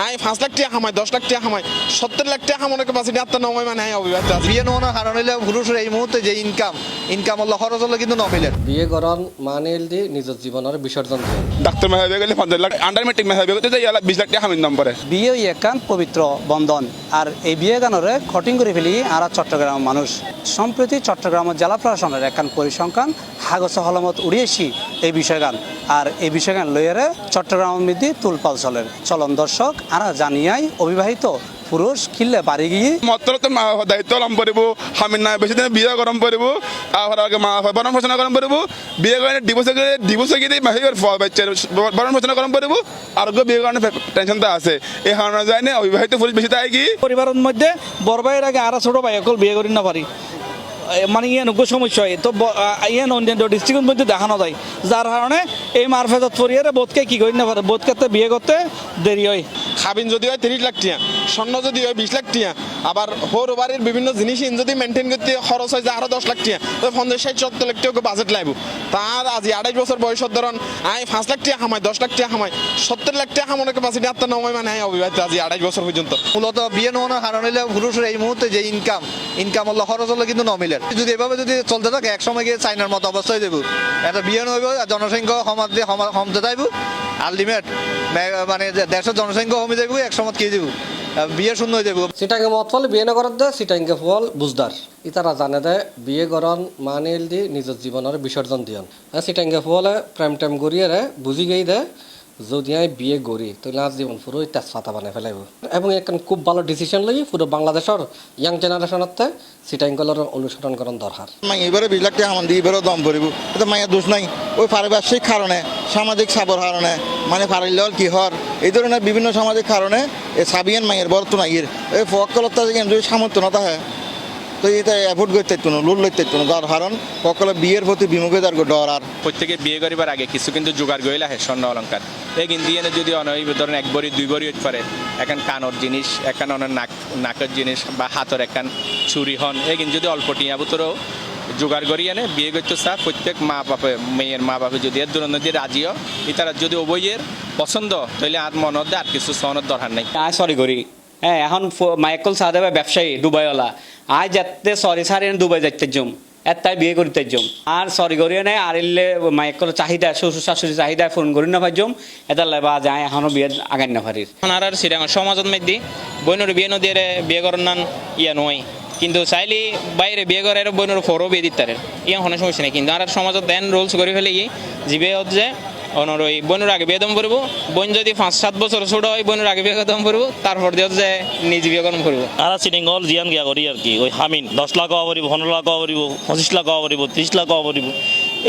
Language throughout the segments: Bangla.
আই 5 লাখ টাকা কামাই 10 লাখ টাকা কামাই 70 লাখ টাকা কামানোর ক্যাপাসিটি আত্মা নয় মানে অবিবাহিত আছে। বিয়ে নোয়ানোর কারণ হইলে পুরুষের এই মুহূর্তে যে ইনকাম হলো খরচ হলো কিন্তু নমিলের বিয়ে করার মানে দি নিজের জীবনের বিসর্জন দিয়ে ডাক্তার মেহাবে গেলে 50 লাখ আন্ডার মেট্রিক মেহাবে গেলে 20 লাখ টাকা হামিন নাম পড়ে। বিয়ে একান পবিত্র বন্ধন আর এই বিয়ে গানরে খটিং করে ফেলি আর চট্টগ্রাম মানুষ সম্প্রতি চট্টগ্রাম জেলা প্রশাসনের একান পরিসংখ্যান হাগস হলমত উড়িয়েছি এই বিষয় গান আর এই বিষয় গান লইয়ারে চট্টগ্রাম মধ্যে তুলপাল চলন দর্শক আর জানিয়াই অবিবাহিত পুরুষ খিললে পারি গিয়ে মাত্র তো মা দায়িত্ব লাম পড়ব হামিন না বেশি দিন বিয়ে গরম পড়ব আর আগে মা বরণ পোষণ গরম পড়ব বিয়ে করে ডিভোর্স গিয়ে মাহির বাচ্চার বরণ পোষণ গরম পড়ব আর বিয়ে কারণে টেনশনটা আছে এই কারণে যায় না অবিবাহিত পুরুষ বেশি তাই কি পরিবারের মধ্যে বড় ভাইয়ের আগে আর ছোট ভাই অকল বিয়ে করি না পারি মানে নব্য সমস্যা হয় তো অন্যান্য ডিস্ট্রিক্টের মধ্যে দেখানো যায় যার কারণে এই মারফেজত পরিয়ারে বোধকে কি করি না পারে বোধ করতে বিয়ে করতে দেরি হয়। খাবিন যদি হয় 30 লাখ টাকা, স্বর্ণ যদি হয় 20 লাখ টাকা, আবার হোর বাড়ির বিভিন্ন জিনিস যদি মেনটেন করতে খরচ হয় যে আরো 10 লাখ টাকা, তো 50-60-70 লাখ টাকা বাজেট লাগবে। তার আজি 28 বছর বয়সের ধরন আই 5 লাখ টাকা কামাই 10 লাখ টাকা কামাই 70 লাখ টাকা কামানোর ক্যাপাসিটি আত্মা নয় মানে অবিবাহিত আজি 28 বছর পর্যন্ত। মূলত বিয়ে নোয়ানোর কারণ হইলে পুরুষের এই মুহূর্তে যে ইনকাম হলো খরচ হলো কিন্তু নমিলের যদি এভাবে যদি চলতে থাকে এক সময় গিয়ে চাইনার মতো অবস্থায় দেবো একটা বিয়ে নইব জনসংখ্যা কমতে যাইব আলটিমেট মানে দেশের জনসংখ্যা কমে যাইব এক সময় কি দেবো বিয়ে শূন্য হয়ে যাবো। সিটাঙ্গে মত ফল বিয়ে না করার দে সিটাঙ্গে ফল বুঝদার ইতারা জানে দে বিয়ে করন মানে দি নিজের জীবনের বিসর্জন দিয়ন সিটাঙ্গে ফলে প্রেম টেম করিয়ে রে বুঝি গেই দে যদি আমি বিয়ে করি তাহলে আজ জীবন পুরো তেজপাতা বানিয়ে ফেলাইব এবং এখন খুব ভালো ডিসিশন লই পুরো বাংলাদেশের ইয়াং জেনারেশনতে সিটাঙ্গলের অনুসরণ করার দরকার। মাই এবারে 20 লাখ টাকা আমাদের এবারও দম পড়ব এটা মায়ের দোষ নাই ওই পারিপার্শ্বিক কারণে সামাজিক চাপর কারণে মানে পারিল কি হর এই ধরনের বিভিন্ন সামাজিক কারণে এই সাবিয়ান মায়ের বর্ত নাইয়ের এই ফকলতা যদি সামর্থ্য না থাকে তো এটা অ্যাভয়েড করতে ইতো না লোড লইতে ইতো না যার কারণ সকলে বিয়ের প্রতি বিমুখে তার ডর আর প্রত্যেকে বিয়ে করিবার আগে কিছু কিন্তু জোগাড় গইলা হে স্বর্ণ অলঙ্কার এই কিন্তু এনে যদি অনয় ধরেন এক বড়ি দুই বড়ি হইতে পারে একান কানর জিনিস একান অনেক নাকের জিনিস বা হাতের একান চুরি হন এই কিন্তু যদি অল্প টিয়া বুতরও জোগাড় করি এনে বিয়ে করতে চা প্রত্যেক মা বাপে মেয়ের মা বাপে যদি এর দূরন্ত দিয়ে রাজিও ইতারা যদি উভয়ের পছন্দ তাহলে আর মনত আর কিছু সহনের দরকার নাই। সরি করি হ্যাঁ এখন মাইকল সাহেব ব্যবসায়ী দুবাইওয়ালা আজ যাতে সরি সার দুবাই যাইতে জম তাই বিয়ে করতে জম আর সরি করিও নাই আর এলে মাইকল চাহিদা শ্বশুর শাশুড়ি চাহিদা ফোন করি না পাইজম এটা লেবা যায় এখনো বিয়ে আগাই না পারির আর সিরাং সমাজত মধ্যে বইনের বিয়ে নদী বিয়ে করার নান ইয়া নয় কিন্তু চাইলে বাইরে বিয়ে করার বইনের ফোরও বিয়ে দিতে পারে ইয়া কোনো সমস্যা নেই কিন্তু আর সমাজত দেন রুলস করে ফেলে গিয়ে জিবে যে অনর ওই বোনের আগে বিয়ে দম করবো বোন যদি 5-7 বছর ছোট হয় বোনের আগে বিয়ে দম করবো তারপর দিয়ে যে নিজ বিয়ে করম করবো আর সিটিংল জিয়ান গিয়া করি আর কি ওই হামিন 10 লাখ হওয়া পারিব 15 লাখ হওয়া পারিব 25 লাখ হওয়া পারিব 30 লাখ হওয়া পারিব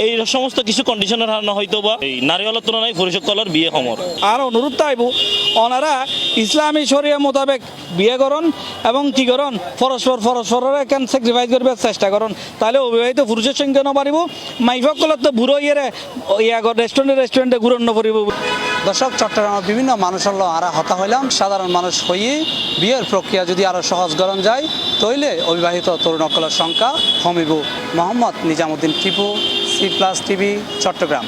এই সমস্ত কিছু কন্ডিশনের হার হয়তো বা এই নারীওয়ালার তুলনায় পুরুষকলের বিয়ে সমর আর অনুরোধ তাইব ওনারা ইসলামী শরিয়া মোতাবেক বিয়ে করন এবং কি করন পরস্পরের কেন স্যাক্রিফাইস করবে চেষ্টা করুন তাহলে অবিবাহিত পুরুষের সংখ্যা ন পারিব মাইফকলত তো বুড়ো ইয়ে রেস্টুরেন্টে ঘুরন ন পড়িব। দর্শক চট্টগ্রামের বিভিন্ন মানুষ হলো আর হতা হইলাম সাধারণ মানুষ হয়ে বিয়ের প্রক্রিয়া যদি আরো সহজ করণ যায় তৈলে অবিবাহিত তরুণ অকলের সংখ্যা কমিব। Mohammad Nizamuddin Tipu, C+ TV, Chittagong.